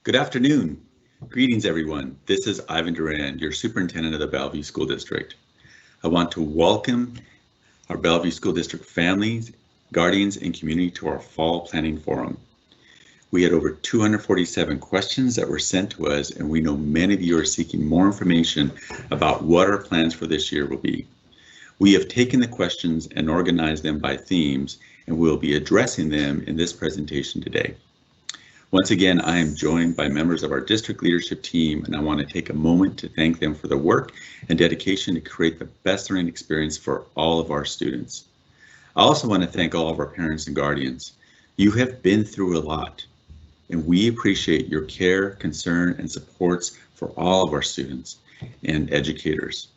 Good afternoon. Greetings, everyone. This is Ivan Duran, your Superintendent of the Bellevue School District. I want to welcome our Bellevue School District families, guardians, and community to our Fall Planning Forum. We had over 247 questions that were sent to us, and we know many of you are seeking more information about what our plans for this year will be. We have taken the questions and organized them by themes, and we'll be addressing them in this presentation today. Once again, I am joined by members of our district leadership team, and I want to take a moment to thank them for their work and dedication to create the best learning experience for all of our students. I also want to thank all of our parents and guardians. You have been through a lot, and we appreciate your care, concern, and supports for all of our students and educators.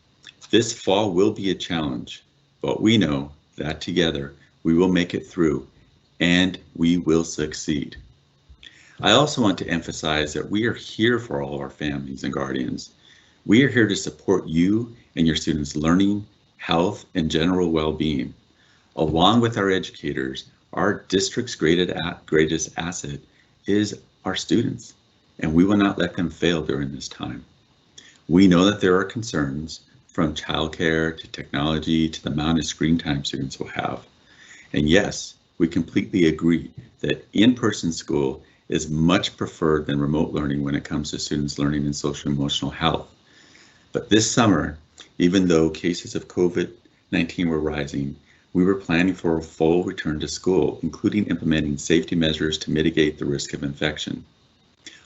This fall will be a challenge, but we know that together we will make it through and we will succeed. I also want to emphasize that we are here for all of our families and guardians. We are here to support you and your students' learning, health, and general well-being. Along with our educators, our district's greatest asset is our students, and we will not let them fail during this time. We know that there are concerns from childcare to technology to the amount of screen time students will have. And yes, we completely agree that in-person school is much preferred than remote learning when it comes to students' learning and social emotional health. But this summer, even though cases of COVID-19 were rising, we were planning for a full return to school, including implementing safety measures to mitigate the risk of infection.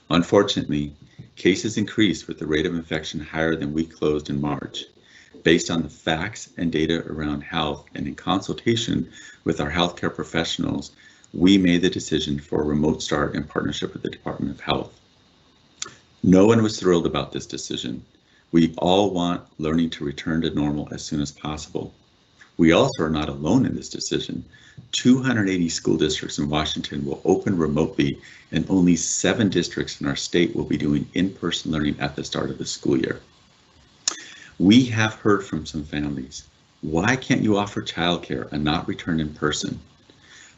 Unfortunately, cases increased with the rate of infection higher than we closed in March. Based on the facts and data around health and in consultation with our healthcare professionals, we made the decision for a remote start in partnership with the Department of Health. No one was thrilled about this decision. We all want learning to return to normal as soon as possible. We also are not alone in this decision. 280 school districts in Washington will open remotely, and only 7 districts in our state will be doing in-person learning at the start of the school year. We have heard from some families. Why can't you offer childcare and not return in person?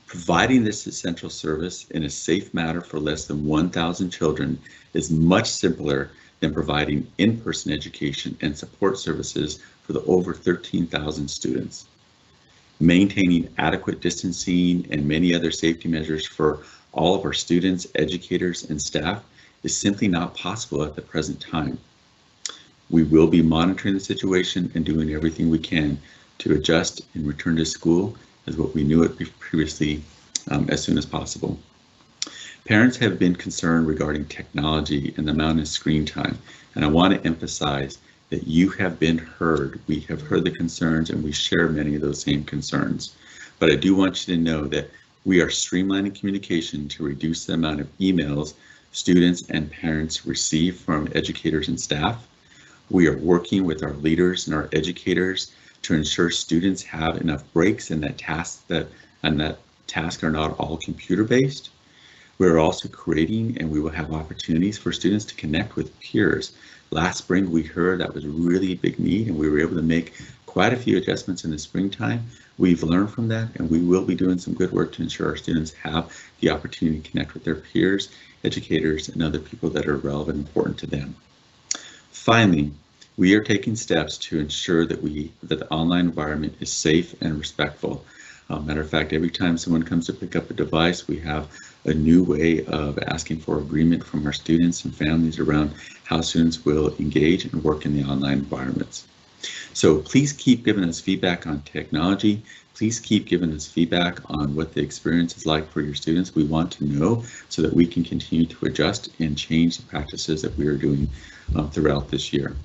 Providing this essential service in a safe manner for less than 1,000 children is much simpler than providing in-person education and support services for the over 13,000 students. Maintaining adequate distancing and many other safety measures for all of our students, educators, and staff is simply not possible at the present time. We will be monitoring the situation and doing everything we can to adjust and return to school as what we knew it previously as soon as possible. Parents have been concerned regarding technology and the amount of screen time, and I want to emphasize that you have been heard. We have heard the concerns and we share many of those same concerns. But I do want you to know that we are streamlining communication to reduce the amount of emails students and parents receive from educators and staff. We are working with our leaders and our educators to ensure students have enough breaks and that tasks are not all computer-based. We're also creating, and we will have opportunities for students to connect with peers. Last spring, we heard that was a really big need, and we were able to make quite a few adjustments in the springtime. We've learned from that, and we will be doing some good work to ensure our students have the opportunity to connect with their peers, educators, and other people that are relevant and important to them. Finally, we are taking steps to ensure that the online environment is safe and respectful. Matter of fact, every time someone comes to pick up a device, we have a new way of asking for agreement from our students and families around how students will engage and work in the online environments. So please keep giving us feedback on technology. Please keep giving us feedback on what the experience is like for your students. We want to know so that we can continue to adjust and change the practices that we are doing throughout this year.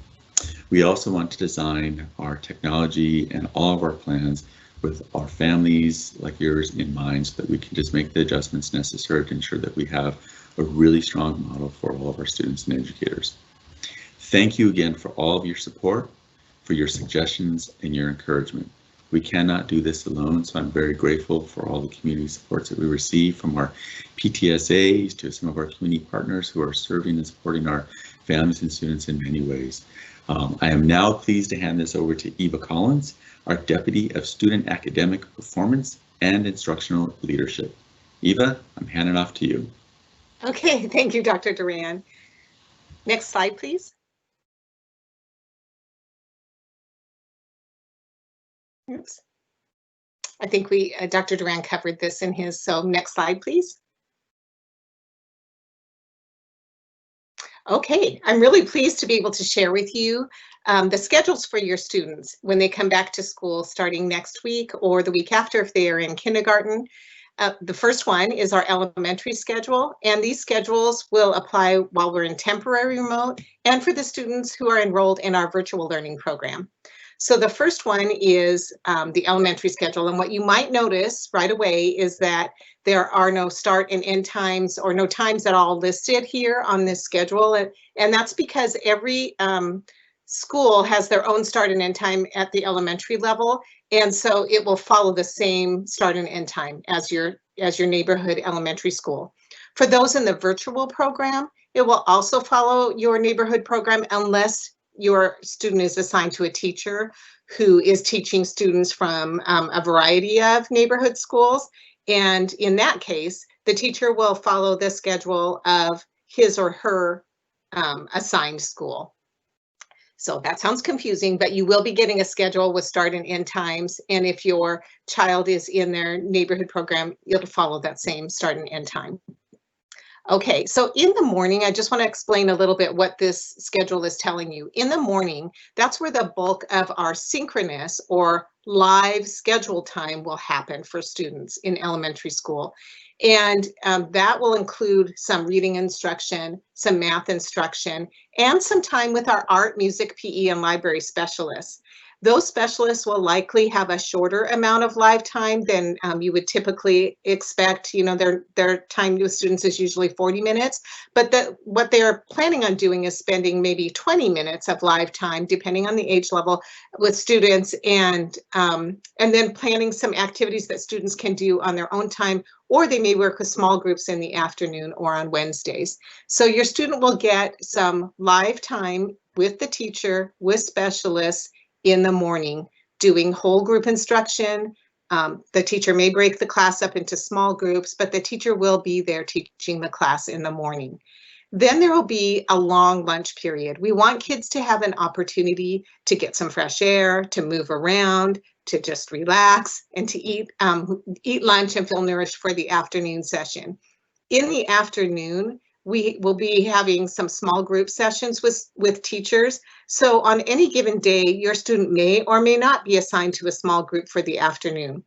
We also want to design our technology and all of our plans with our families like yours in mind so that we can just make the adjustments necessary to ensure that we have a really strong model for all of our students and educators. Thank you again for all of your support, for your suggestions and your encouragement. We cannot do this alone, so I'm very grateful for all the community supports that we receive from our PTSAs to some of our community partners who are serving and supporting our families and students in many ways. I am now pleased to hand this over to Eva Collins, our Deputy of Student Academic Performance and Instructional Leadership. Eva, I'm handing off to you. Okay, thank you, Dr. Duran. Next slide, please. Oops. I think Dr. Duran covered this in his, so next slide, please. Okay, I'm really pleased to be able to share with you the schedules for your students when they come back to school starting next week or the week after if they are in kindergarten. The first one is our elementary schedule, and these schedules will apply while we're in temporary remote and for the students who are enrolled in our virtual learning program. So the first one is the elementary schedule, and what you might notice right away is that there are no start and end times or no times at all listed here on this schedule, and that's because every school has their own start and end time at the elementary level, and so it will follow the same start and end time as your neighborhood elementary school. For those in the virtual program, it will also follow your neighborhood program unless your student is assigned to a teacher who is teaching students from a variety of neighborhood schools. And in that case, the teacher will follow the schedule of his or her assigned school. So that sounds confusing, but you will be getting a schedule with start and end times. And if your child is in their neighborhood program, you'll follow that same start and end time. Okay, so in the morning, I just want to explain a little bit what this schedule is telling you. In the morning, that's where the bulk of our synchronous or live schedule time will happen for students in elementary school. And that will include some reading instruction, some math instruction, and some time with our art, music, PE, and library specialists. Those specialists will likely have a shorter amount of live time than you would typically expect. You know, their time with students is usually 40 minutes, but what they are planning on doing is spending maybe 20 minutes of live time, depending on the age level, with students, and then planning some activities that students can do on their own time, or they may work with small groups in the afternoon or on Wednesdays. So your student will get some live time with the teacher, with specialists, in the morning, doing whole group instruction. The teacher may break the class up into small groups, but the teacher will be there teaching the class in the morning. Then there will be a long lunch period. We want kids to have an opportunity to get some fresh air, to move around, to just relax, and to eat lunch and feel nourished for the afternoon session. In the afternoon, we will be having some small group sessions with teachers. So on any given day, your student may or may not be assigned to a small group for the afternoon.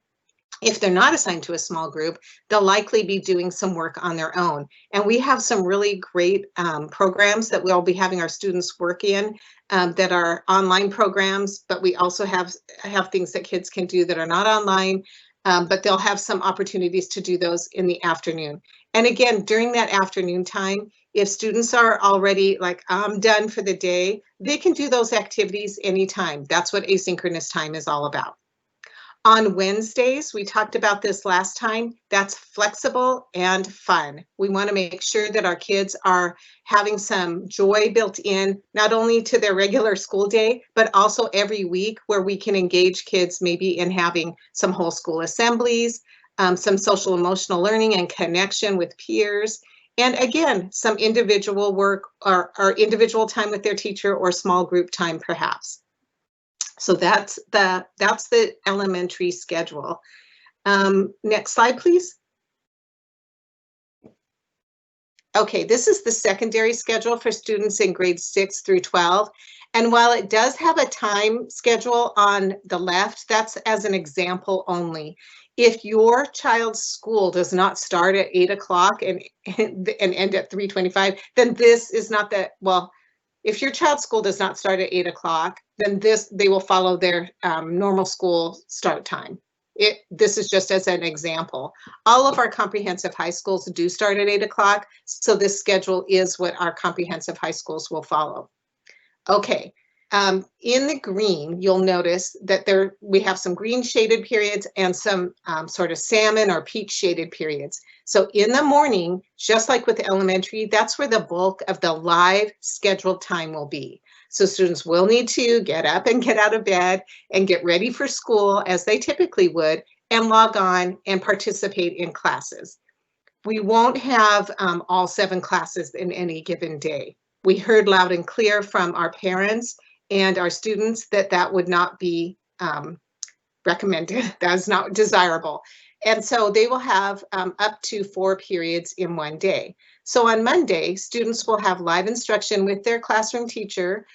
If they're not assigned to a small group, they'll likely be doing some work on their own. And we have some really great programs that we'll be having our students work in that are online programs, but we also have things that kids can do that are not online. But they'll have some opportunities to do those in the afternoon. And again, during that afternoon time, if students are already like, I'm done for the day, they can do those activities anytime. That's what asynchronous time is all about. On Wednesdays, we talked about this last time, that's flexible and fun. We want to make sure that our kids are having some joy built in, not only to their regular school day, but also every week where we can engage kids maybe in having some whole school assemblies, some social emotional learning and connection with peers, and again, some individual work or individual time with their teacher or small group time perhaps. So that's the elementary schedule. Next slide, please. Okay, this is the secondary schedule for students in grades 6 through 12. And while it does have a time schedule on the left, that's as an example only. If your child's school does not start at 8 o'clock and end at 3:25, then this is not that, well, if your child's school does not start at 8 o'clock, then they will follow their normal school start time. This is just as an example. All of our comprehensive high schools do start at 8 o'clock, so this schedule is what our comprehensive high schools will follow. Okay, in the green, you'll notice that we have some green shaded periods and some sort of salmon or peach shaded periods. So in the morning, just like with elementary, that's where the bulk of the live scheduled time will be. So students will need to get up and get out of bed and get ready for school as they typically would, and log on and participate in classes. We won't have all 7 classes in any given day. We heard loud and clear from our parents and our students that that would not be recommended. That is not desirable. And so they will have up to 4 periods in one day. So on Monday, students will have live instruction with their classroom teacher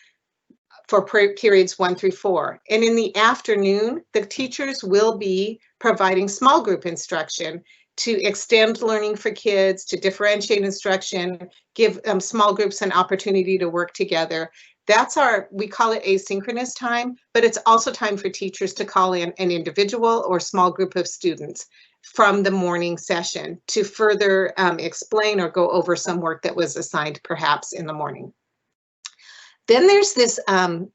for periods 1 through 4. And in the afternoon, the teachers will be providing small group instruction to extend learning for kids, to differentiate instruction, give small groups an opportunity to work together. That's we call it asynchronous time, but it's also time for teachers to call in an individual or small group of students from the morning session to further explain or go over some work that was assigned perhaps in the morning. Then there's this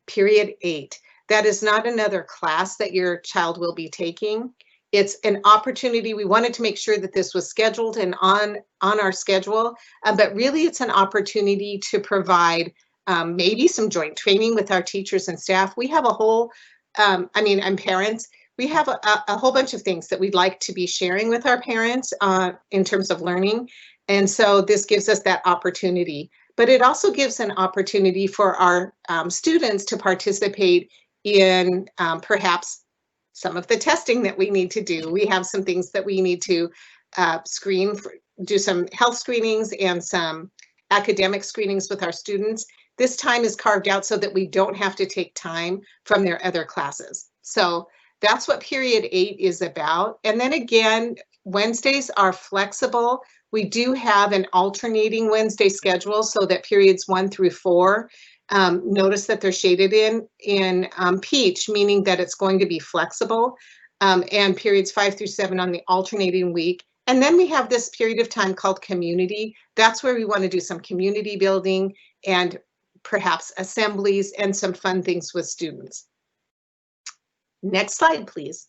period 8. That is not another class that your child will be taking. It's an opportunity. We wanted to make sure that this was scheduled and on our schedule, but really it's an opportunity to provide maybe some joint training with our teachers and staff. We have a whole, and parents, we have a whole bunch of things that we'd like to be sharing with our parents in terms of learning. And so this gives us that opportunity. But it also gives an opportunity for our students to participate in perhaps some of the testing that we need to do. We have some things that we need to do some health screenings and some academic screenings with our students. This time is carved out so that we don't have to take time from their other classes. So that's what period 8 is about. And then again, Wednesdays are flexible. We do have an alternating Wednesday schedule so that periods 1 through 4, notice that they're shaded in peach, meaning that it's going to be flexible, and periods 5 through 7 on the alternating week. And then we have this period of time called community. That's where we want to do some community building and perhaps assemblies and some fun things with students. Next slide, please.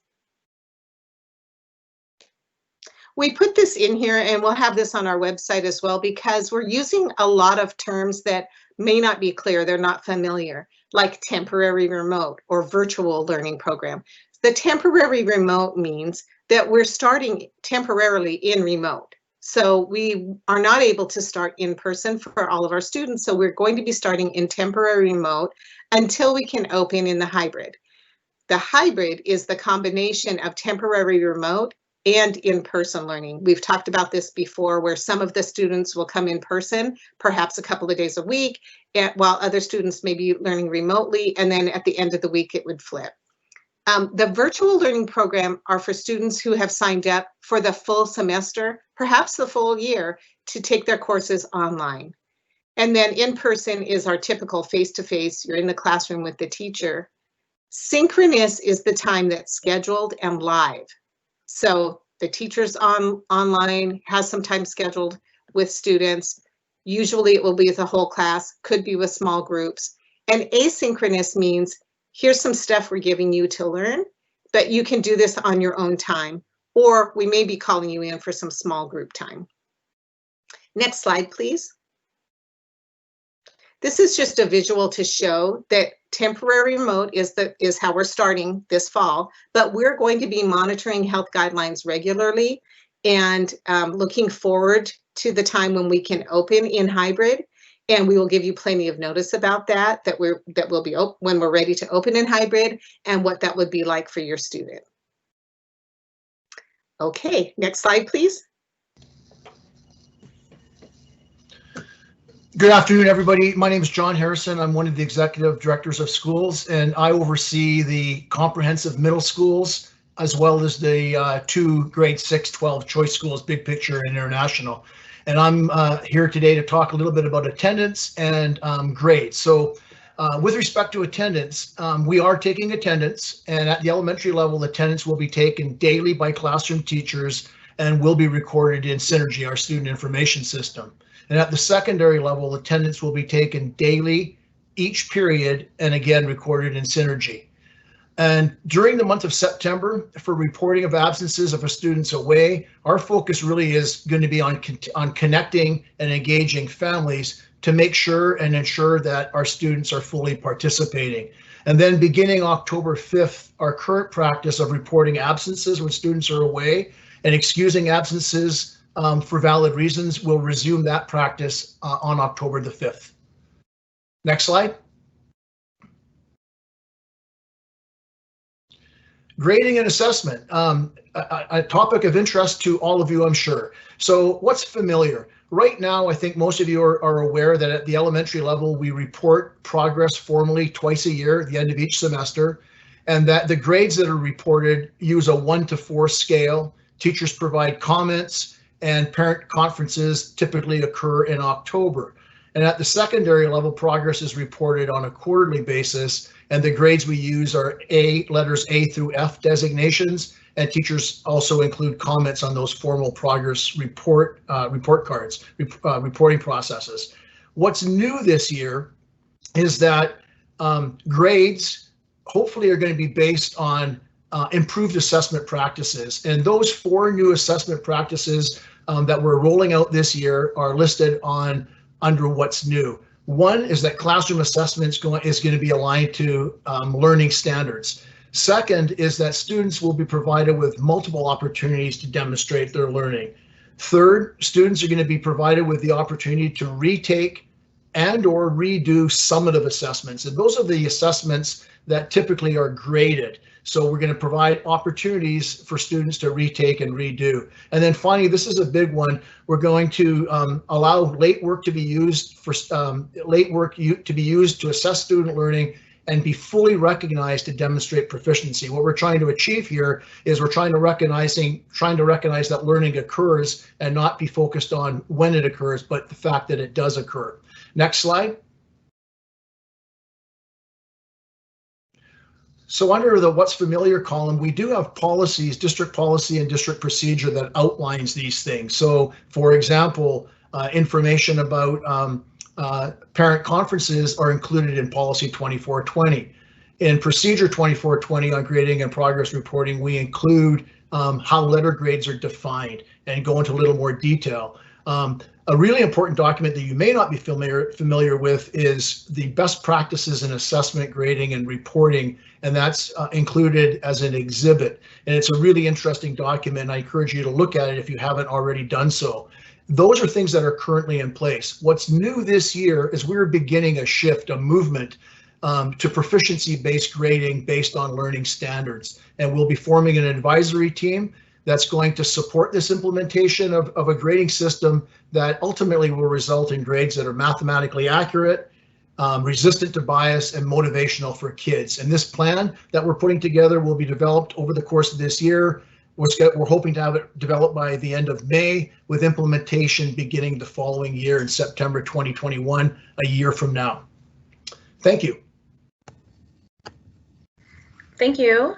We put this in here and we'll have this on our website as well because we're using a lot of terms that may not be clear, they're not familiar, like temporary remote or virtual learning program. The temporary remote means that we're starting temporarily in remote. So we are not able to start in person for all of our students. So we're going to be starting in temporary remote until we can open in the hybrid. The hybrid is the combination of temporary remote and in-person learning. We've talked about this before where some of the students will come in person, perhaps a couple of days a week, while other students may be learning remotely, and then at the end of the week it would flip. The virtual learning program are for students who have signed up for the full semester, perhaps the full year, to take their courses online. And then in-person is our typical face-to-face, you're in the classroom with the teacher. Synchronous is the time that's scheduled and live. So the teacher's online, has some time scheduled with students. Usually it will be with a whole class, could be with small groups. And asynchronous means here's some stuff we're giving you to learn, but you can do this on your own time, or we may be calling you in for some small group time. Next slide, please. This is just a visual to show that temporary remote is how we're starting this fall, but we're going to be monitoring health guidelines regularly and looking forward to the time when we can open in hybrid. And we will give you plenty of notice about that will be when we're ready to open in hybrid and what that would be like for your student. Okay, next slide, please. Good afternoon, everybody. My name is John Harrison. I'm one of the executive directors of schools, and I oversee the comprehensive middle schools as well as the 2 grade 6, 12 choice schools, big picture and international. And I'm here today to talk a little bit about attendance and grades. So with respect to attendance, we are taking attendance, and at the elementary level, attendance will be taken daily by classroom teachers and will be recorded in Synergy, our student information system. And at the secondary level, attendance will be taken daily, each period, and again recorded in Synergy. And during the month of September, for reporting of absences of our students away, our focus really is going to be on connecting and engaging families to make sure and ensure that our students are fully participating. And then beginning October 5th, our current practice of reporting absences when students are away and excusing absences for valid reasons. We'll resume that practice on October the 5th. Next slide. Grading and assessment, a topic of interest to all of you, I'm sure. So what's familiar? Right now, I think most of you are aware that at the elementary level, we report progress formally twice a year at the end of each semester, and that the grades that are reported use a 1 to 4 scale. Teachers provide comments, and parent conferences typically occur in October. And at the secondary level, progress is reported on a quarterly basis, and the grades we use are letters A through F designations, and teachers also include comments on those formal progress report cards, reporting processes. What's new this year is that grades hopefully are going to be based on improved assessment practices, and those 4 new assessment practices that we're rolling out this year are listed under what's new. One is that classroom assessment is going to be aligned to learning standards. Second is that students will be provided with multiple opportunities to demonstrate their learning. Third, students are going to be provided with the opportunity to retake and or redo summative assessments. And those are the assessments that typically are graded. So we're going to provide opportunities for students to retake and redo. And then finally, this is a big one. We're going to allow late work to be used to assess student learning and be fully recognized to demonstrate proficiency. What we're trying to achieve here is we're trying to recognize that learning occurs and not be focused on when it occurs, but the fact that it does occur. Next slide. So under the what's familiar column, we do have policies, district policy and district procedure that outlines these things. So for example, information about parent conferences are included in policy 2420. In procedure 2420 on grading and progress reporting, we include how letter grades are defined and go into a little more detail. A really important document that you may not be familiar with is the best practices in assessment, grading, and reporting, and that's included as an exhibit. And it's a really interesting document. I encourage you to look at it if you haven't already done so. Those are things that are currently in place. What's new this year is we're beginning a shift, a movement to proficiency-based grading based on learning standards. And we'll be forming an advisory team that's going to support this implementation of a grading system that ultimately will result in grades that are mathematically accurate, resistant to bias, and motivational for kids. And this plan that we're putting together will be developed over the course of this year. We're hoping to have it developed by the end of May, with implementation beginning the following year in September 2021, a year from now. Thank you. Thank you.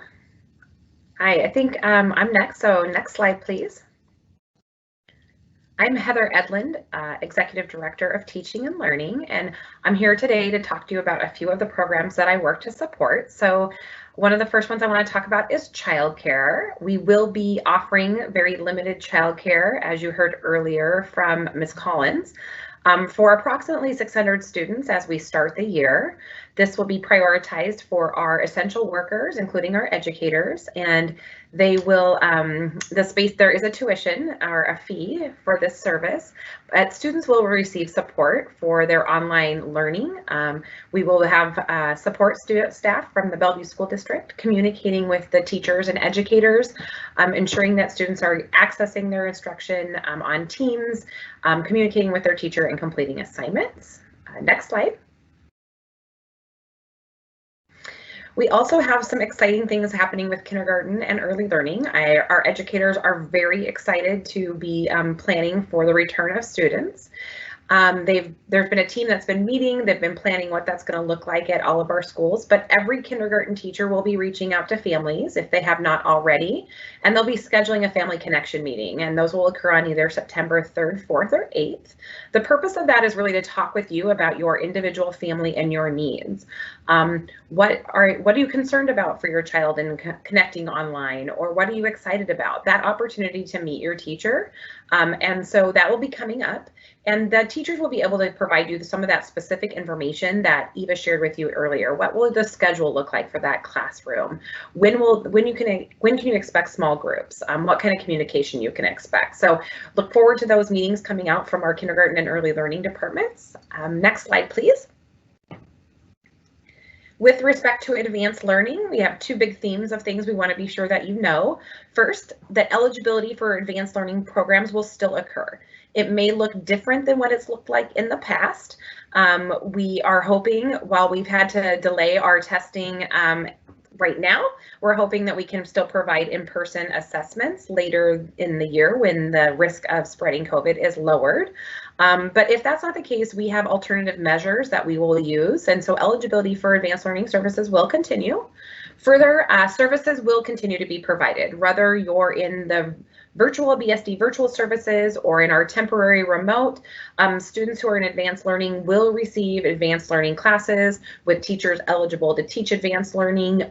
Hi, I think I'm next, so next slide, please. I'm Heather Edlund, Executive Director of Teaching and Learning, and I'm here today to talk to you about a few of the programs that I work to support. So one of the first ones I want to talk about is childcare. We will be offering very limited childcare, as you heard earlier from Ms. Collins, for approximately 600 students as we start the year. This will be prioritized for our essential workers, including our educators, and they will, there is a tuition or a fee for this service, but students will receive support for their online learning. We will have support staff from the Bellevue School District communicating with the teachers and educators, ensuring that students are accessing their instruction on Teams, communicating with their teacher and completing assignments. Next slide. We also have some exciting things happening with kindergarten and early learning. Our educators are very excited to be planning for the return of students. There's been a team that's been meeting, they've been planning what that's going to look like at all of our schools, but every kindergarten teacher will be reaching out to families if they have not already, and they'll be scheduling a family connection meeting, and those will occur on either September 3rd, 4th, or 8th. The purpose of that is really to talk with you about your individual family and your needs. What are you concerned about for your child in connecting online, or what are you excited about? That opportunity to meet your teacher And so that will be coming up. And the teachers will be able to provide you some of that specific information that Eva shared with you earlier. What will the schedule look like for that classroom? When can you expect small groups? What kind of communication you can expect? So look forward to those meetings coming out from our kindergarten and early learning departments. Next slide, please. With respect to advanced learning, we have two big themes of things we want to be sure that you know. First, that eligibility for advanced learning programs will still occur. It may look different than what it's looked like in the past. We are hoping, while we've had to delay our testing right now, we're hoping that we can still provide in-person assessments later in the year when the risk of spreading COVID is lowered. But if that's not the case, we have alternative measures that we will use. And so eligibility for advanced learning services will continue. Further, services will continue to be provided, whether you're in the virtual BSD virtual services or in our temporary remote. Students who are in advanced learning will receive advanced learning classes with teachers eligible to teach advanced learning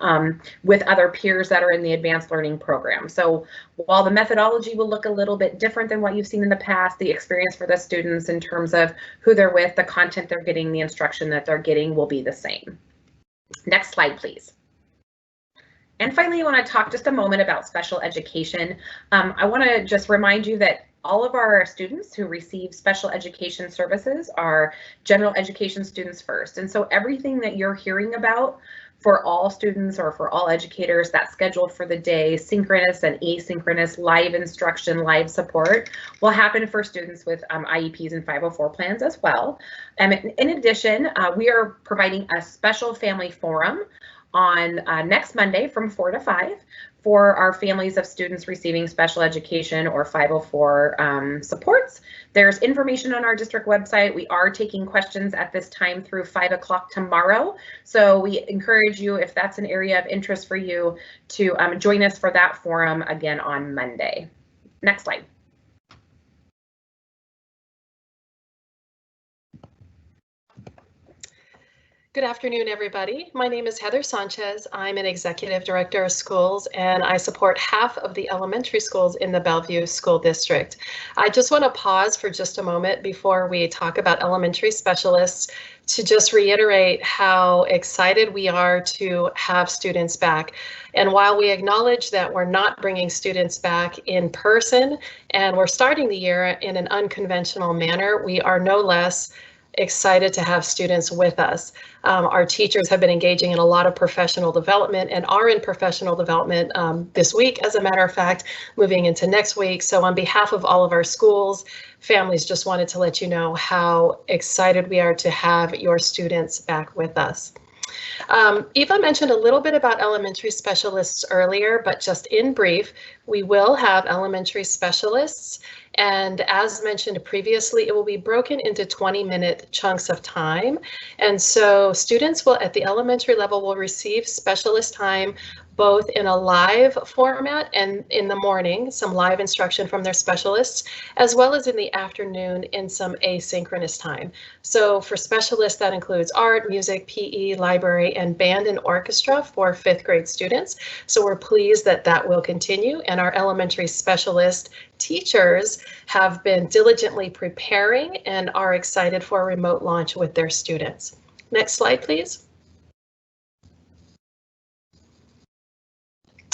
with other peers that are in the advanced learning program. So while the methodology will look a little bit different than what you've seen in the past, the experience for the students in terms of who they're with, the content they're getting, the instruction that they're getting will be the same. Next slide, please. And finally, I want to talk just a moment about special education. I want to just remind you that all of our students who receive special education services are general education students first. And so everything that you're hearing about for all students or for all educators that's scheduled for the day, synchronous and asynchronous, live instruction, live support, will happen for students with IEPs and 504 plans as well. In addition, we are providing a special family forum on next Monday from 4 to 5 for our families of students receiving special education or 504 supports. There's information on our district website. We are taking questions at this time through 5 o'clock tomorrow. So we encourage you, if that's an area of interest for you, to join us for that forum again on Monday. Next slide. Good afternoon, everybody. My name is Heather Sanchez. I'm an executive director of schools, and I support half of the elementary schools in the Bellevue School District. I just want to pause for just a moment before we talk about elementary specialists to just reiterate how excited we are to have students back. And while we acknowledge that we're not bringing students back in person and we're starting the year in an unconventional manner, we are no less excited to have students with us. Our teachers have been engaging in a lot of professional development and are in professional development this week, as a matter of fact, moving into next week. So on behalf of all of our schools, families, just wanted to let you know how excited we are to have your students back with us. Eva mentioned a little bit about elementary specialists earlier, but just in brief, we will have elementary specialists. And as mentioned previously, it will be broken into 20-minute chunks of time. And so students will, at the elementary level, will receive specialist time both in a live format and in the morning, some live instruction from their specialists, as well as in the afternoon in some asynchronous time. So for specialists, that includes art, music, PE, library, and band and orchestra for 5th grade students. So we're pleased that that will continue, and our elementary specialist teachers have been diligently preparing and are excited for a remote launch with their students. Next slide, please.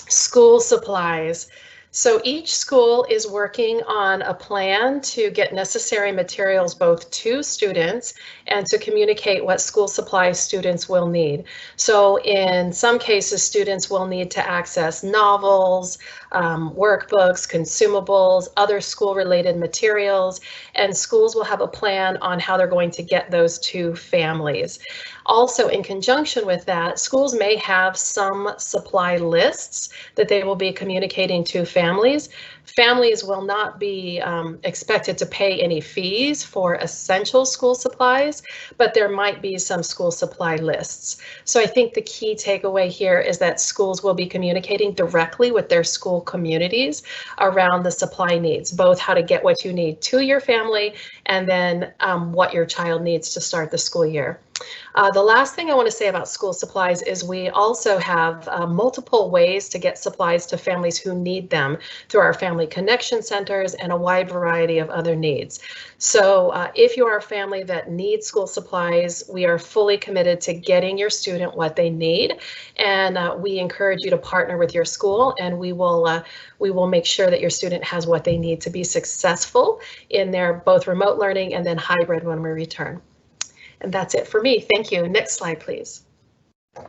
School supplies. So each school is working on a plan to get necessary materials both to students and to communicate what school supplies students will need. So in some cases, students will need to access novels, workbooks, consumables, other school-related materials, and schools will have a plan on how they're going to get those to families. Also, in conjunction with that, schools may have some supply lists that they will be communicating to families. Families will not be expected to pay any fees for essential school supplies, but there might be some school supply lists. So I think the key takeaway here is that schools will be communicating directly with their school communities around the supply needs, both how to get what you need to your family and then what your child needs to start the school year. The last thing I want to say about school supplies is we also have multiple ways to get supplies to families who need them through our family connection centers and a wide variety of other needs. So if you are a family that needs school supplies, we are fully committed to getting your student what they need, and we encourage you to partner with your school, and we will make sure that your student has what they need to be successful in their both remote learning and then hybrid when we return. And that's it for me. Thank you. Next slide, please. All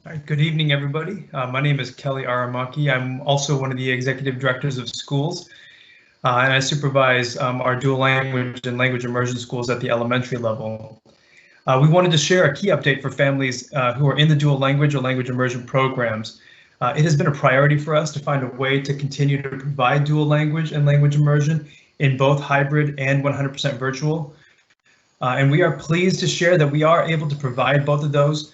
right, good evening, everybody. My name is Kelly Aramaki. I'm also one of the executive directors of schools, and I supervise our dual language and language immersion schools at the elementary level. We wanted to share a key update for families who are in the dual language or language immersion programs. It has been a priority for us to find a way to continue to provide dual language and language immersion in both hybrid and 100% virtual. And we are pleased to share that we are able to provide both of those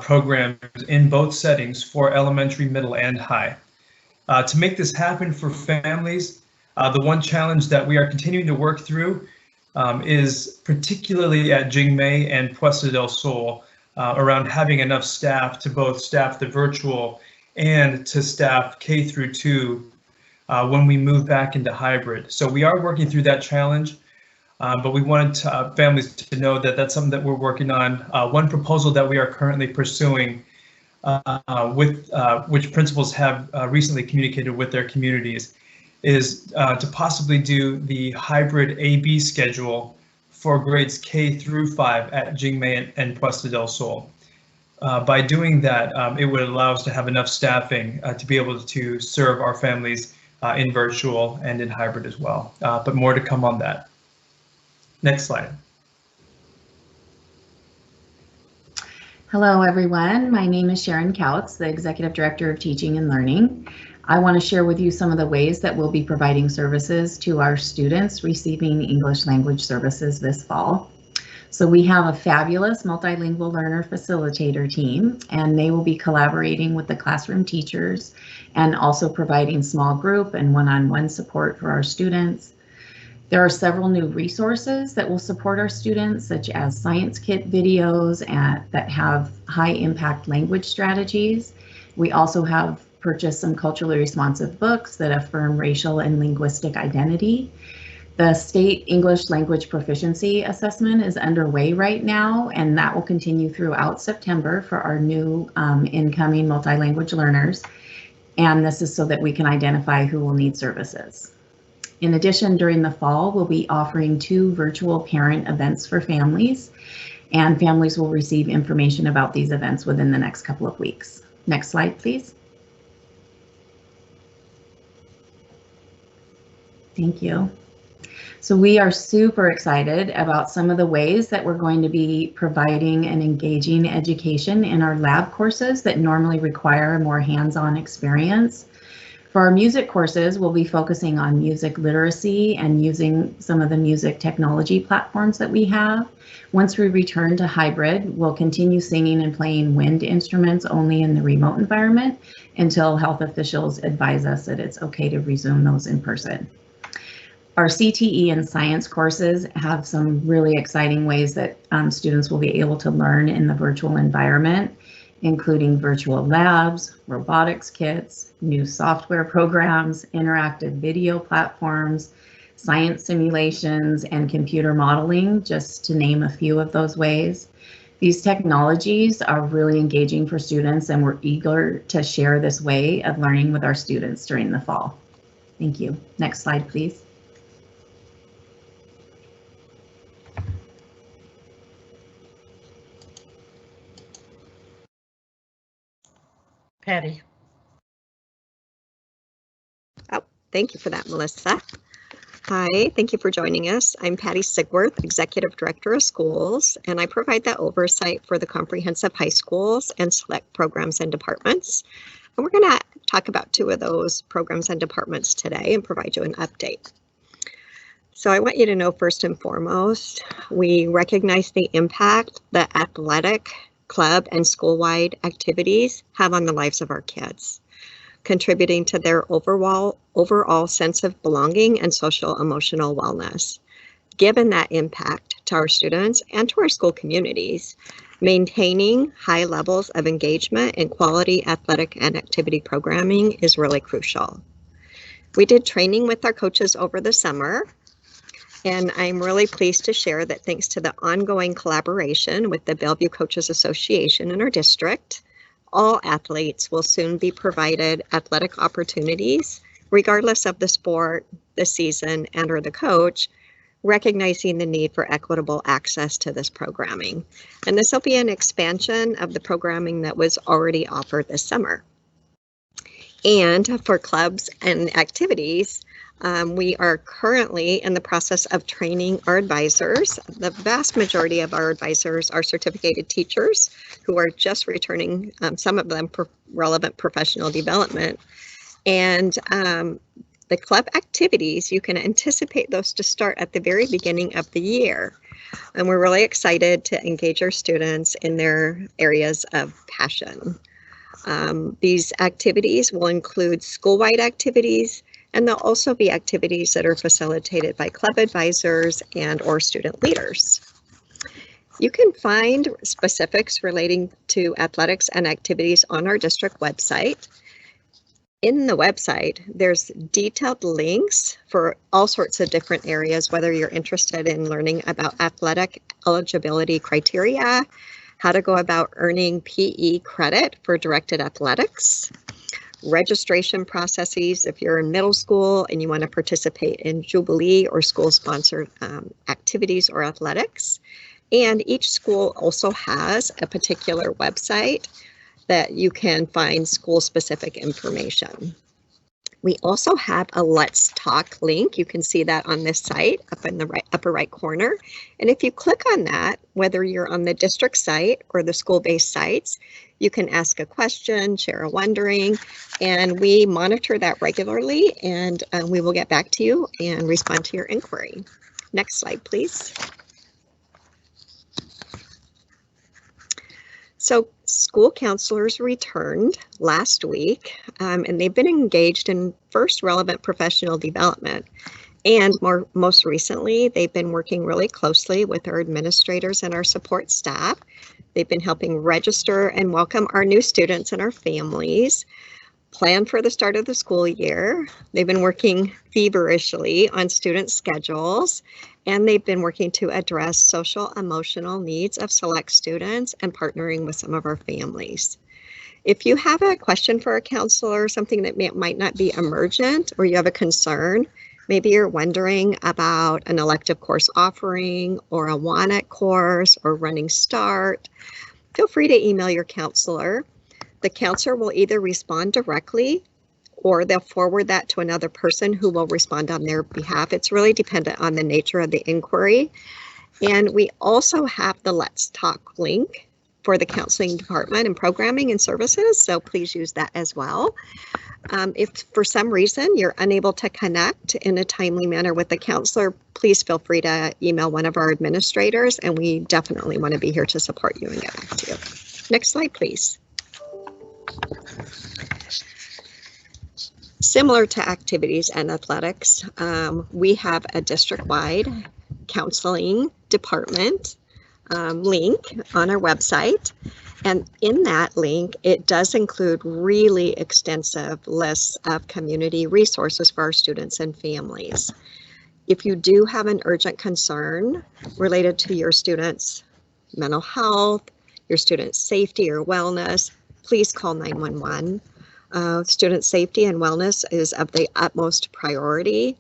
programs in both settings for elementary, middle, and high. To make this happen for families, the one challenge that we are continuing to work through is particularly at Jingmei and Puesta del Sol around having enough staff to both staff the virtual and to staff K through 2 when we move back into hybrid. So we are working through that challenge. But we wanted families to know that that's something that we're working on. One proposal that we are currently pursuing with which principals have recently communicated with their communities is to possibly do the hybrid AB schedule for grades K through 5 at Jingmei and Puesta del Sol. By doing that, it would allow us to have enough staffing to be able to serve our families in virtual and in hybrid as well. But more to come on that. Next slide. Hello, everyone. My name is Sharon Couts, the Executive Director of Teaching and Learning. I want to share with you some of the ways that we'll be providing services to our students receiving English language services this fall. So we have a fabulous multilingual learner facilitator team, and they will be collaborating with the classroom teachers and also providing small group and one-on-one support for our students. There are several new resources that will support our students, such as science kit videos that have high impact language strategies. We also have purchased some culturally responsive books that affirm racial and linguistic identity. The state English language proficiency assessment is underway right now, and that will continue throughout September for our new incoming multilanguage learners. And this is so that we can identify who will need services. In addition, during the fall, we'll be offering 2 virtual parent events for families, and families will receive information about these events within the next couple of weeks. Next slide, please. Thank you. So we are super excited about some of the ways that we're going to be providing an engaging education in our lab courses that normally require a more hands-on experience. For our music courses, we'll be focusing on music literacy and using some of the music technology platforms that we have. Once we return to hybrid, we'll continue singing and playing wind instruments only in the remote environment until health officials advise us that it's okay to resume those in person. Our CTE and science courses have some really exciting ways that students will be able to learn in the virtual environment, including virtual labs, robotics kits, new software programs, interactive video platforms, science simulations, and computer modeling, just to name a few of those ways. These technologies are really engaging for students, and we're eager to share this way of learning with our students during the fall. Thank you. Next slide, please. Patty. Oh, thank you for that, Melissa. Hi, thank you for joining us. I'm Patty Sigworth, Executive Director of Schools, and I provide that oversight for the comprehensive high schools and select programs and departments. And we're going to talk about 2 of those programs and departments today and provide you an update. So I want you to know, first and foremost, we recognize the impact that athletic, club, and school-wide activities have on the lives of our kids, contributing to their overall sense of belonging and social emotional wellness. Given that impact, to our students and to our school communities. Maintaining high levels of engagement and quality athletic and activity programming is really crucial. We did training with our coaches over the summer, and I'm really pleased to share that thanks to the ongoing collaboration with the Bellevue Coaches Association in our district, all athletes will soon be provided athletic opportunities, regardless of the sport, the season, and/or the coach, recognizing the need for equitable access to this programming. And this will be an expansion of the programming that was already offered this summer. And for clubs and activities, we are currently in the process of training our advisors. The vast majority of our advisors are certificated teachers who are just returning, some of them for relevant professional development. And the club activities, you can anticipate those to start at the very beginning of the year. And we're really excited to engage our students in their areas of passion. These activities will include school-wide activities, and there'll also be activities that are facilitated by club advisors and/or student leaders. You can find specifics relating to athletics and activities on our district website. In the website, there's detailed links for all sorts of different areas, whether you're interested in learning about athletic eligibility criteria, how to go about earning PE credit for directed athletics, registration processes if you're in middle school and you want to participate in Jubilee or school-sponsored activities or athletics. And each school also has a particular website that you can find school-specific information. We also have a Let's Talk link. You can see that on this site up in the upper right corner. And if you click on that, whether you're on the district site or the school-based sites, you can ask a question, share a wondering, and we monitor that regularly, and we will get back to you and respond to your inquiry. Next slide, please. So school counselors returned last week, and they've been engaged in first relevant professional development. And most recently, they've been working really closely with our administrators and our support staff. They've been helping register and welcome our new students and our families, plan for the start of the school year. They've been working feverishly on student schedules, and they've been working to address social emotional needs of select students and partnering with some of our families. If you have a question for a counselor, something that might not be emergent, or you have a concern, maybe you're wondering about an elective course offering or a WANET course or running START, feel free to email your counselor. The counselor will either respond directly or they'll forward that to another person who will respond on their behalf. It's really dependent on the nature of the inquiry. And we also have the Let's Talk link for the counseling department and programming and services, so please use that as well. If for some reason you're unable to connect in a timely manner with the counselor, please feel free to email one of our administrators, and we definitely want to be here to support you and get back to you. Next slide, please. Similar to activities and athletics, we have a district-wide counseling department link on our website. And in that link, it does include really extensive lists of community resources for our students and families. If you do have an urgent concern related to your students' mental health, your students' safety or wellness, please call 911. Student safety and wellness is of the utmost priority,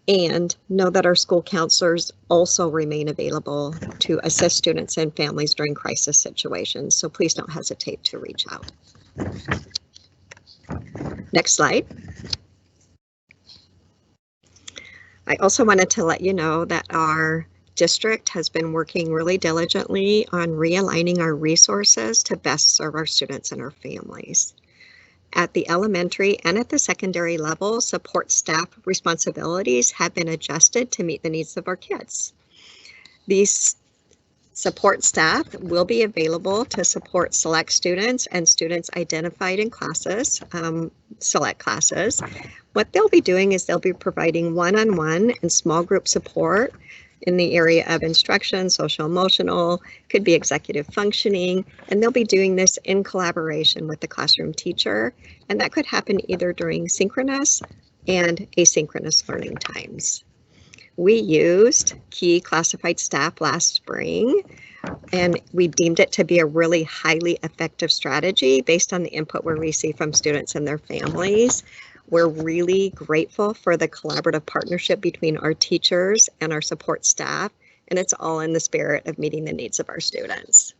and know that our school counselors also remain available to assist students and families during crisis situations, so please don't hesitate to reach out. Next slide. I also wanted to let you know that our district has been working really diligently on realigning our resources to best serve our students and our families. At the elementary and at the secondary level, support staff responsibilities have been adjusted to meet the needs of our kids. These support staff will be available to support select students and students identified in classes, select classes. What they'll be doing is they'll be providing one-on-one and small group support in the area of instruction, social emotional, could be executive functioning, and they'll be doing this in collaboration with the classroom teacher. And that could happen either during synchronous and asynchronous learning times. We used key classified staff last spring, and we deemed it to be a really highly effective strategy based on the input we received from students and their families. We're really grateful for the collaborative partnership between our teachers and our support staff, and it's all in the spirit of meeting the needs of our students.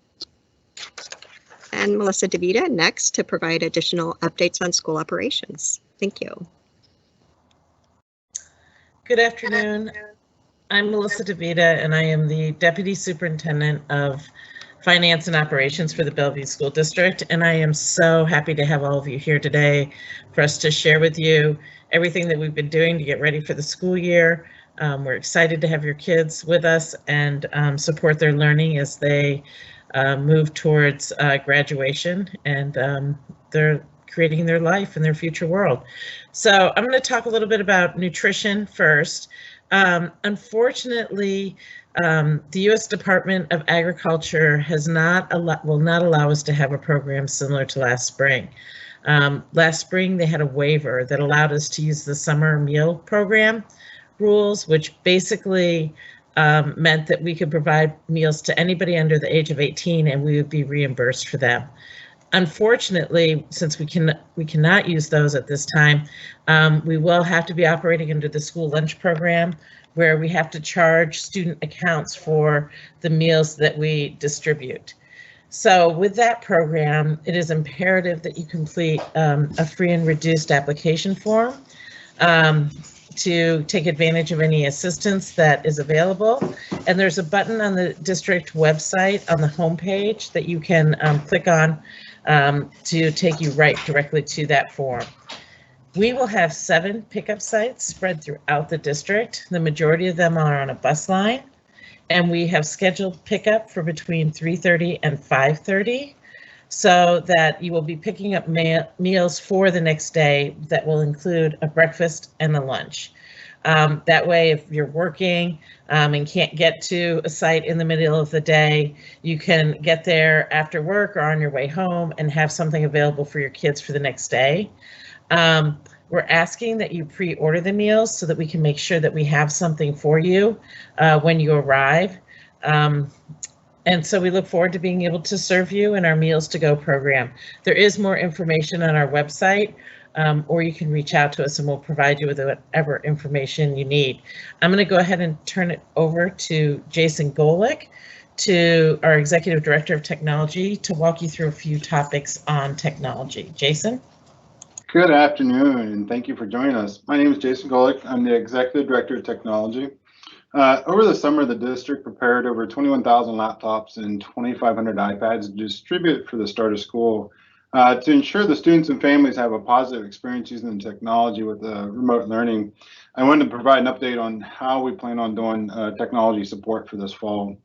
And Melissa Devita next to provide additional updates on school operations. Thank you. Good afternoon. I'm Melissa Devita, and I am the Deputy Superintendent of Finance and Operations for the Bellevue School District, and I am so happy to have all of you here today for us to share with you everything that we've been doing to get ready for the school year. We're excited to have your kids with us and support their learning as they move towards graduation, and they're creating their life and their future world. So I'm going to talk a little bit about nutrition first. Unfortunately, the U.S. Department of Agriculture will not allow us to have a program similar to last spring. Last spring, they had a waiver that allowed us to use the summer meal program rules, which basically meant that we could provide meals to anybody under the age of 18 and we would be reimbursed for them. Unfortunately, since we cannot use those at this time, we will have to be operating under the school lunch program, where we have to charge student accounts for the meals that we distribute. So with that program, it is imperative that you complete a free and reduced application form to take advantage of any assistance that is available. And there's a button on the district website on the homepage that you can click on to take you right directly to that form. We will have 7 pickup sites spread throughout the district. The majority of them are on a bus line, and we have scheduled pickup for between 3:30 and 5:30, so that you will be picking up meals for the next day that will include a breakfast and a lunch. That way, if you're working and can't get to a site in the middle of the day, you can get there after work or on your way home and have something available for your kids for the next day. We're asking that you pre-order the meals so that we can make sure that we have something for you when you arrive. And so we look forward to being able to serve you in our Meals to Go program. There is more information on our website, or you can reach out to us and we'll provide you with whatever information you need. I'm going to go ahead and turn it over to Jason Golick, to our Executive Director of Technology, to walk you through a few topics on technology. Jason? Good afternoon, and thank you for joining us. My name is Jason Golick. I'm the Executive Director of Technology. Over the summer, the district prepared over 21,000 laptops and 2,500 iPads to distribute for the start of school to ensure the students and families have a positive experience using the technology with remote learning. I wanted to provide an update on how we plan on doing technology support for this fall.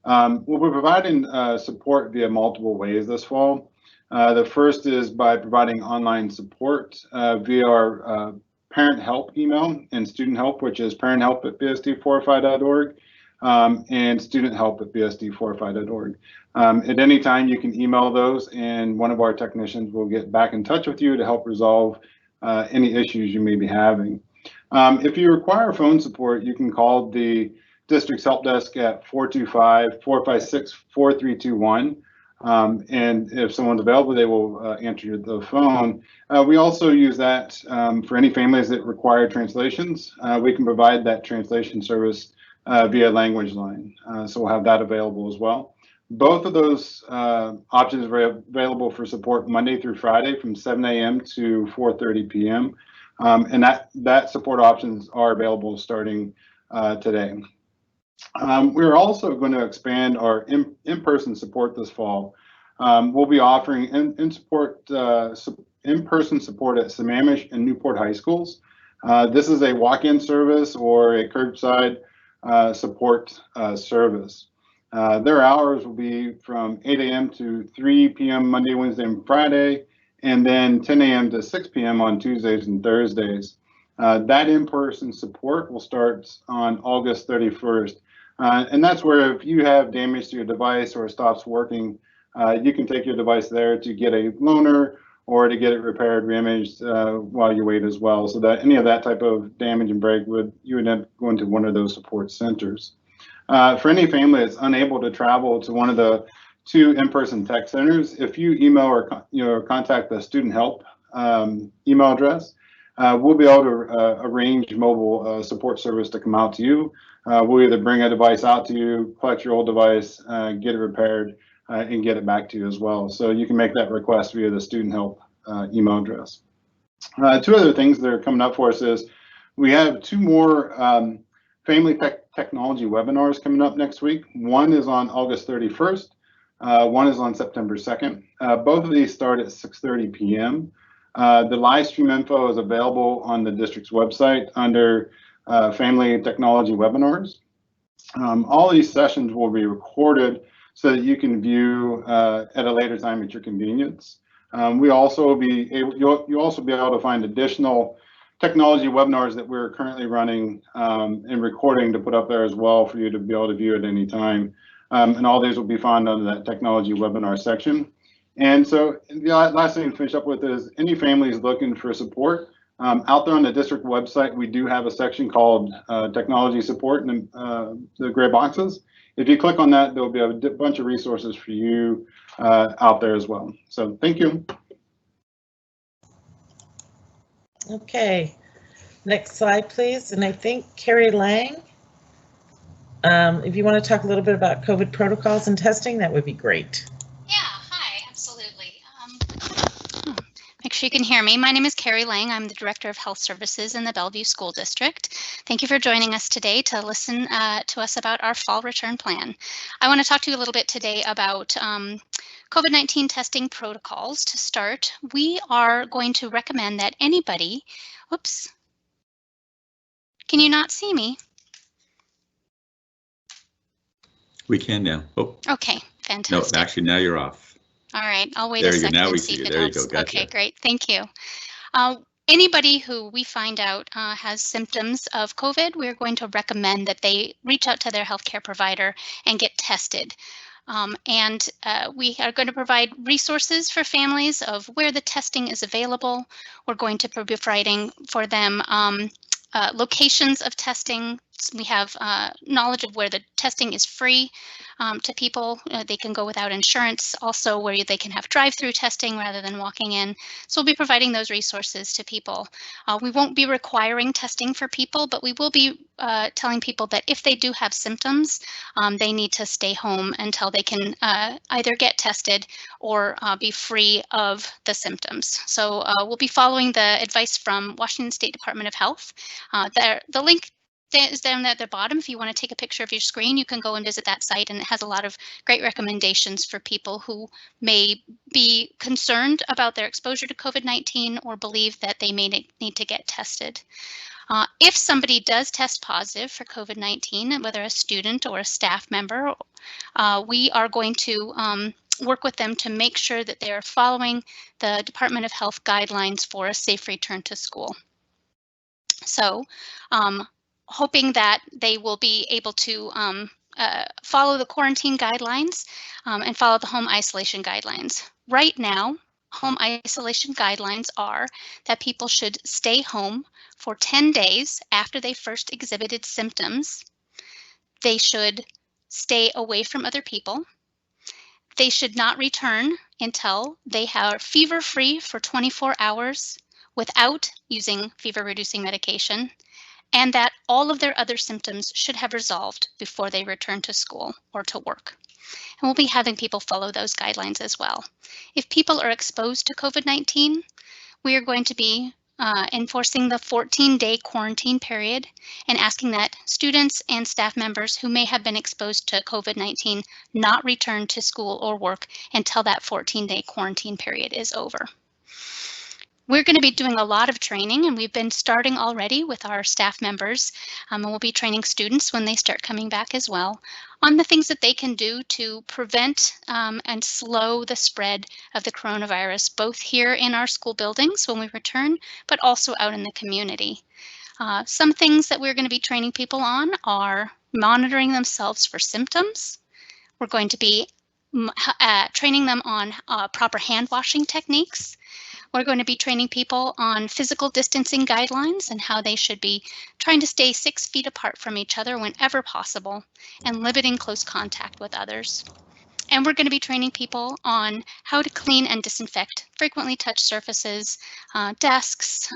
We'll be providing support via multiple ways this fall. The first is by providing online support via our parent help email and student help, which is parenthelp@bsd4fi.org and studenthelp@bsd4fi.org. At any time, you can email those, and one of our technicians will get back in touch with you to help resolve any issues you may be having. If you require phone support, you can call the district's help desk at 425-456-4321. And if someone's available, they will answer the phone. We also use that for any families that require translations. We can provide that translation service via language line. So we'll have that available as well. Both of those options are available for support Monday through Friday from 7 a.m. to 4:30 p.m. And that support options are available starting today. We're also going to expand our in-person support this fall. We'll be offering in-person support at Sammamish and Newport High Schools. This is a walk-in service or a curbside support service. Their hours will be from 8 a.m. to 3 p.m. Monday, Wednesday, and Friday, and then 10 a.m. to 6 p.m. on Tuesdays and Thursdays. That in-person support will start on August 31st. And that's where if you have damage to your device or it stops working, you can take your device there to get a loaner or to get it repaired, reimaged while you wait as well. So that any of that type of damage and break you would end up going to one of those support centers. For any family that's unable to travel to one of the 2 in-person tech centers, if you email or contact the student help email address, we'll be able to arrange mobile support service to come out to you. We'll either bring a device out to you, collect your old device, get it repaired, and get it back to you as well. So you can make that request via the student help email address. 2 other things that are coming up for us is we have 2 more family technology webinars coming up next week. One is on August 31st. One is on September 2nd. Both of these start at 6:30 p.m. The live stream info is available on the district's website under family technology webinars. All these sessions will be recorded so that you can view at a later time at your convenience. You'll also be able to find additional technology webinars that we're currently running and recording to put up there as well for you to be able to view at any time. And all these will be found under that technology webinar section. And so the last thing to finish up with is any families looking for support, out there on the district website, we do have a section called technology support in the gray boxes. If you click on that, there'll be a bunch of resources for you out there as well. So thank you. Okay, next slide, please. And I think Carrie Lang, if you want to talk a little bit about COVID protocols and testing, that would be great. Yeah, hi, absolutely. Make sure you can hear me. My name is Carrie Lang. I'm the Director of Health Services in the Bellevue School District. Thank you for joining us today to listen to us about our fall return plan. I want to talk to you a little bit today about COVID-19 testing protocols. To start, we are going to recommend that anybody, whoops, can you not see me? We can now. Oh. Okay, fantastic. No, actually, now you're off. All right, I'll wait a second. Now we and see see you. if it There helps. you go. Gotcha. Okay, great. Thank you. Anybody who we find out has symptoms of COVID, we're going to recommend that they reach out to their healthcare provider and get tested. We are going to provide resources for families of where the testing is available. We're going to be providing for them locations of testing. We have knowledge of where the testing is free to people. They can go without insurance, also where they can have drive-through testing rather than walking in. So we'll be providing those resources to people. We won't be requiring testing for people, but we will be telling people that if they do have symptoms, they need to stay home until they can either get tested or be free of the symptoms. So we'll be following the advice from Washington State Department of Health. The link is down at the bottom. If you want to take a picture of your screen, you can go and visit that site, and it has a lot of great recommendations for people who may be concerned about their exposure to COVID-19 or believe that they may need to get tested. If somebody does test positive for COVID-19, whether a student or a staff member, we are going to work with them to make sure that they are following the Department of Health guidelines for a safe return to school. So, hoping that they will be able to follow the quarantine guidelines and follow the home isolation guidelines. Right now, home isolation guidelines are that people should stay home for 10 days after they first exhibited symptoms. They should stay away from other people. They should not return until they are fever-free for 24 hours without using fever-reducing medication, and that all of their other symptoms should have resolved before they return to school or to work. And we'll be having people follow those guidelines as well. If people are exposed to COVID-19, we are going to be enforcing the 14-day quarantine period and asking that students and staff members who may have been exposed to COVID-19 not return to school or work until that 14-day quarantine period is over. We're going to be doing a lot of training, and we've been starting already with our staff members, and we'll be training students when they start coming back as well on the things that they can do to prevent and slow the spread of the coronavirus, both here in our school buildings when we return, but also out in the community. Some things that we're going to be training people on are monitoring themselves for symptoms. We're going to be training them on proper hand washing techniques. We're going to be training people on physical distancing guidelines and how they should be trying to stay 6 feet apart from each other whenever possible and limiting close contact with others. And we're going to be training people on how to clean and disinfect frequently touched surfaces, desks,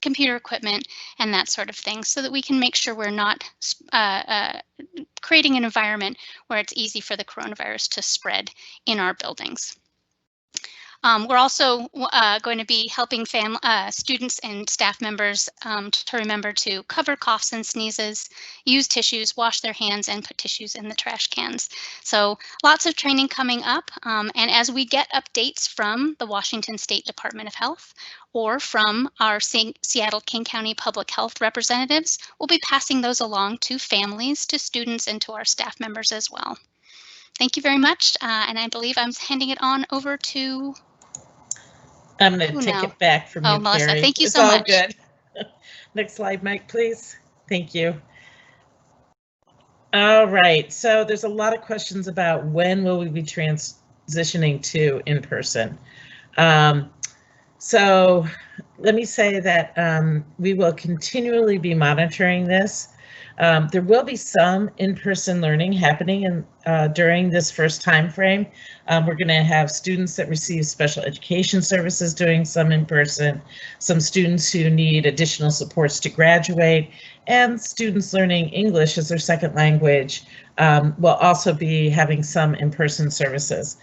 computer equipment, and that sort of thing, so that we can make sure we're not creating an environment where it's easy for the coronavirus to spread in our buildings. We're also going to be helping students and staff members to remember to cover coughs and sneezes, use tissues, wash their hands, and put tissues in the trash cans. So lots of training coming up. And as we get updates from the Washington State Department of Health or from our Seattle King County Public Health representatives, we'll be passing those along to families, to students, and to our staff members as well. Thank you very much. And I believe I'm handing it on over to I'm going to take it back from you, Melissa. Carrie. Thank you so much. It's all good. Next slide, Mike, please. Thank you. All right. So there's a lot of questions about when will we be transitioning to in-person. So let me say that we will continually be monitoring this. There will be some in-person learning happening during this first time frame. We're going to have students that receive special education services doing some in-person, some students who need additional supports to graduate, and students learning English as their second language will also be having some in-person services.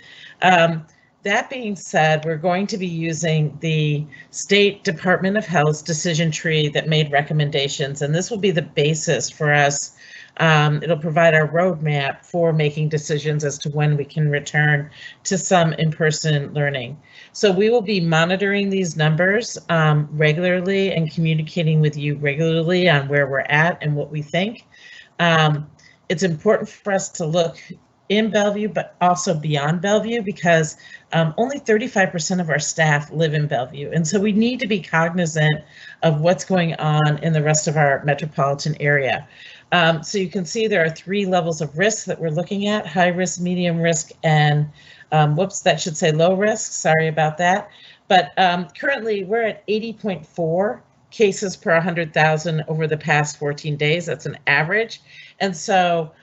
That being said, we're going to be using the State Department of Health's decision tree that made recommendations, and this will be the basis for us. It'll provide our roadmap for making decisions as to when we can return to some in-person learning. So we will be monitoring these numbers regularly and communicating with you regularly on where we're at and what we think. It's important for us to look in Bellevue, but also beyond Bellevue, because only 35% of our staff live in Bellevue. And so we need to be cognizant of what's going on in the rest of our metropolitan area. So you can see there are 3 levels of risk that we're looking at: high risk, medium risk, and whoops, that should say low risk. Sorry about that. But currently we're at 80.4 cases per 100,000 over the past 14 days. That's an average. And so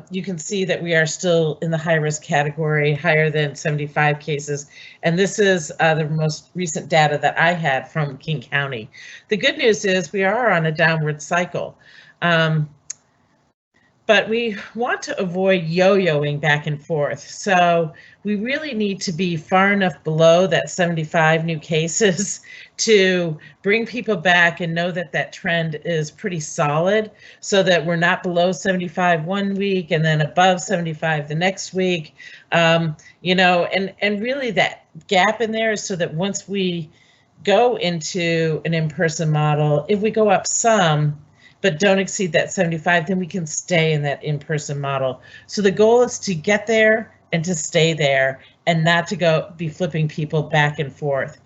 you can see that we are still in the high risk category, higher than 75 cases. And this is the most recent data that I had from King County. The good news is we are on a downward cycle. But we want to avoid yo-yoing back and forth. So we really need to be far enough below that 75 new cases to bring people back and know that that trend is pretty solid, so that we're not below 75 one week and then above 75 the next week. You know, and really that gap in there is so that once we go into an in-person model, if we go up some, but don't exceed that 75, then we can stay in that in-person model. So the goal is to get there and to stay there and not to be flipping people back and forth.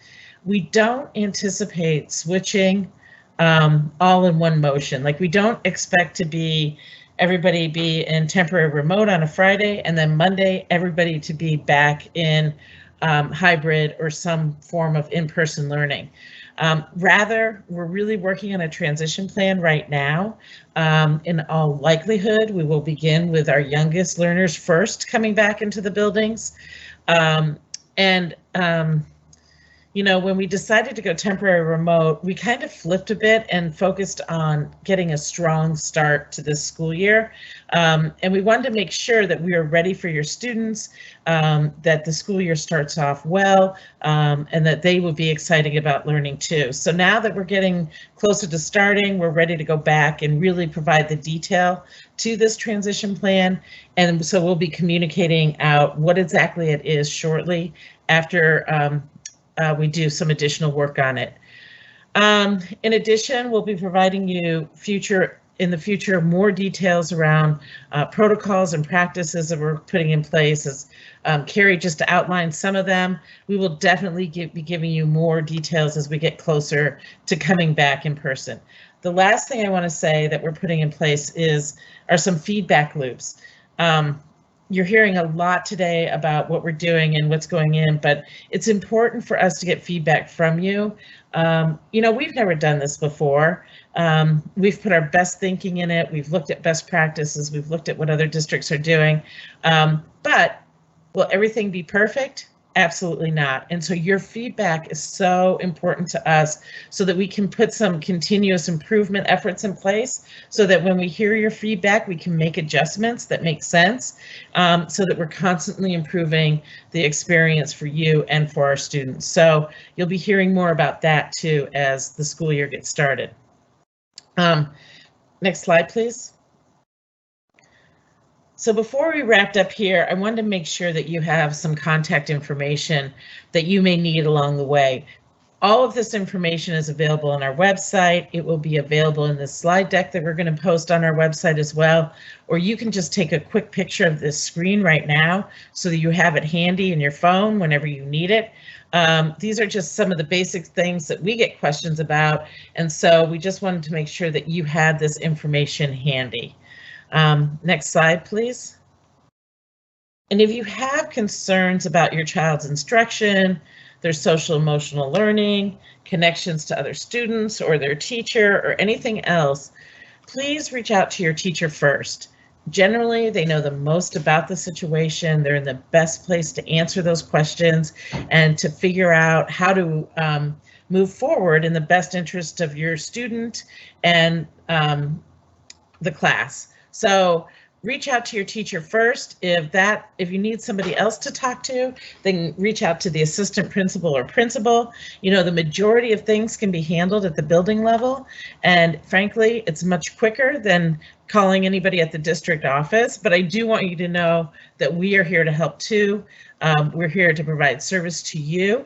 We don't anticipate switching all in one motion. Like, we don't expect to everybody be in temporary remote on a Friday, and then Monday everybody to be back in hybrid or some form of in-person learning. Rather, we're really working on a transition plan right now. In all likelihood, we will begin with our youngest learners first coming back into the buildings. You know, when we decided to go temporary remote, we kind of flipped a bit and focused on getting a strong start to this school year. And we wanted to make sure that we are ready for your students, that the school year starts off well, and that they will be excited about learning too. So now that we're getting closer to starting, we're ready to go back and really provide the detail to this transition plan. And so we'll be communicating out what exactly it is shortly after we do some additional work on it. In addition, we'll be providing you future in the future more details around protocols and practices that we're putting in place. As Carrie just outlined some of them, we will definitely be giving you more details as we get closer to coming back in person. The last thing I want to say that we're putting in place are some feedback loops. You're hearing a lot today about what we're doing and what's going in, but it's important for us to get feedback from you. You know, we've never done this before. We've put our best thinking in it. We've looked at best practices. We've looked at what other districts are doing. But will everything be perfect? Absolutely not. And so your feedback is so important to us so that we can put some continuous improvement efforts in place so that when we hear your feedback, we can make adjustments that make sense so that we're constantly improving the experience for you and for our students. So you'll be hearing more about that too as the school year gets started. Next slide, please. So before we wrapped up here, I wanted to make sure that you have some contact information that you may need along the way. All of this information is available on our website. It will be available in this slide deck that we're going to post on our website as well, or you can just take a quick picture of this screen right now so that you have it handy in your phone whenever you need it. These are just some of the basic things that we get questions about, and so we just wanted to make sure that you had this information handy. Next slide, please. And if you have concerns about your child's instruction, their social emotional learning, connections to other students or their teacher or anything else, please reach out to your teacher first. Generally, they know the most about the situation. They're in the best place to answer those questions and to figure out how to move forward in the best interest of your student and the class. So reach out to your teacher first. If you need somebody else to talk to, then reach out to the assistant principal or principal. You know, the majority of things can be handled at the building level, and frankly, it's much quicker than calling anybody at the district office. But I do want you to know that we are here to help too. We're here to provide service to you.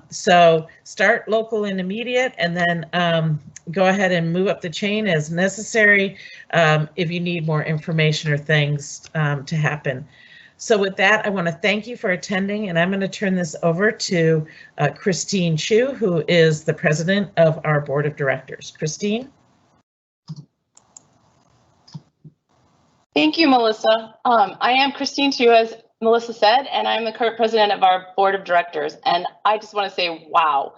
So start local and immediate, and then go ahead and move up the chain as necessary if you need more information or things to happen. So with that, I want to thank you for attending, and I'm going to turn this over to Christine Chu, who is the president of our board of directors. Christine. Thank you, Melissa. I am Christine Chu, as Melissa said, and I'm the current president of our board of directors. And I just want to say, wow.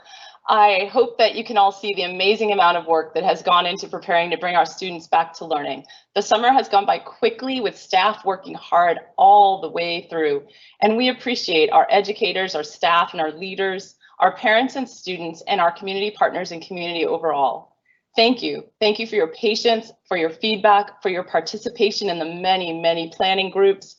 I hope that you can all see the amazing amount of work that has gone into preparing to bring our students back to learning. The summer has gone by quickly with staff working hard all the way through. And we appreciate our educators, our staff, and our leaders, our parents and students, and our community partners and community overall. Thank you. Thank you for your patience, for your feedback, for your participation in the many, many planning groups.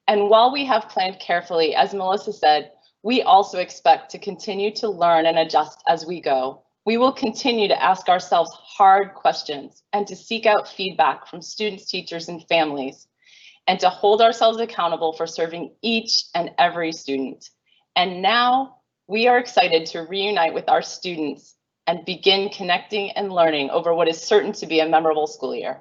And while we have planned carefully, as Melissa said, we also expect to continue to learn and adjust as we go. We will continue to ask ourselves hard questions and to seek out feedback from students, teachers, and families, and to hold ourselves accountable for serving each and every student. And now we are excited to reunite with our students and begin connecting and learning over what is certain to be a memorable school year.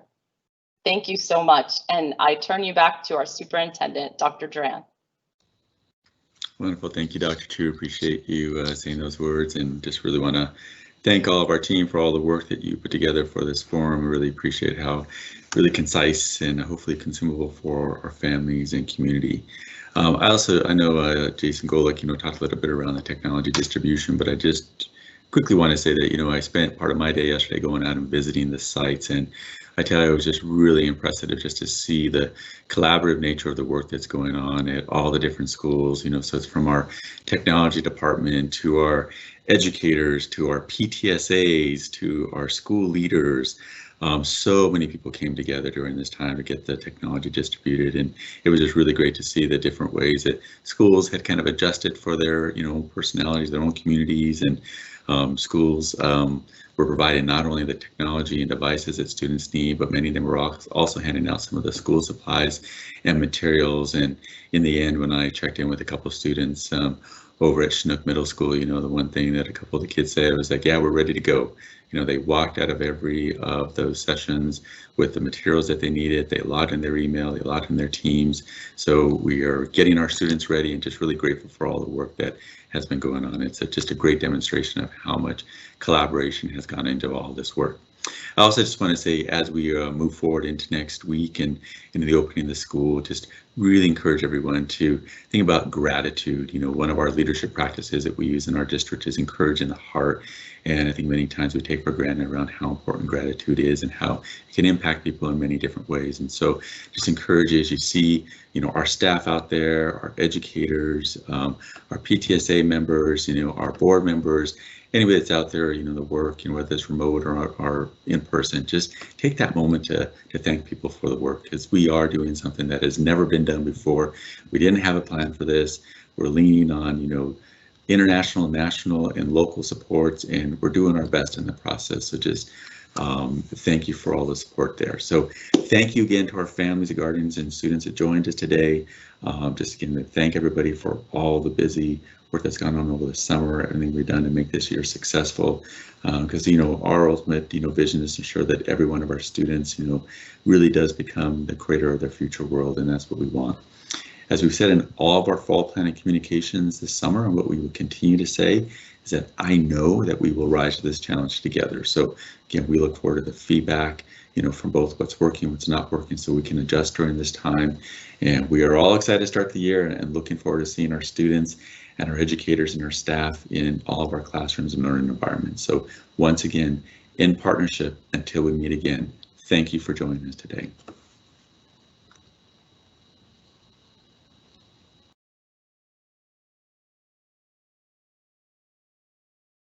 Thank you so much. And I turn you back to our superintendent, Dr. Duran. Wonderful. Thank you, Dr. Chu. Appreciate you saying those words, and just really want to thank all of our team for all the work that you put together for this forum. We really appreciate how really concise and hopefully consumable for our families and community. I know Jason Golick, talked a little bit around the technology distribution, but I just quickly want to say that, I spent part of my day yesterday going out and visiting the sites, and I tell you, it was just really impressive just to see the collaborative nature of the work that's going on at all the different schools, so it's from our technology department to our educators, to our PTSAs, to our school leaders. So many people came together during this time to get the technology distributed, and it was just really great to see the different ways that schools had kind of adjusted for their, personalities, their own communities, and schools were providing not only the technology and devices that students need, but many of them were also handing out some of the school supplies and materials. And in the end, when I checked in with a couple of students, over at Chinook Middle School, you know, the one thing that a couple of the kids said was like, yeah, we're ready to go. You know, they walked out of every of those sessions with the materials that they needed. They logged in their email, they logged in their Teams. So we are getting our students ready and just really grateful for all the work that has been going on. It's just a great demonstration of how much collaboration has gone into all this work. I also just want to say, as we move forward into next week and into the opening of the school, just really encourage everyone to think about gratitude. You know, one of our leadership practices that we use in our district is encouraging the heart. And I think many times we take for granted around how important gratitude is and how it can impact people in many different ways. And so just encourage you as you see, you know, our staff out there, our educators, our PTSA members, you know, our board members, anybody that's out there, you know, the work, you know, whether it's remote or in person, just take that moment to thank people for the work, because we are doing something that has never been done before. We didn't have a plan for this. We're leaning on, you know, international, national, and local supports, and we're doing our best in the process. So just thank you for all the support there. So thank you again to our families, guardians, and students that joined us today. Just again, to thank everybody for all the busy work that's gone on over the summer, everything we've done to make this year successful. Because, you know, our ultimate, you know, vision is to ensure that every one of our students, you know, really does become the creator of their future world, and that's what we want. As we've said in all of our fall planning communications this summer, and what we will continue to say is that I know that we will rise to this challenge together. So again, we look forward to the feedback, you know, from both what's working, what's not working, so we can adjust during this time. And we are all excited to start the year and looking forward to seeing our students and our educators and our staff in all of our classrooms and learning environments. So once again, in partnership, until we meet again, thank you for joining us today.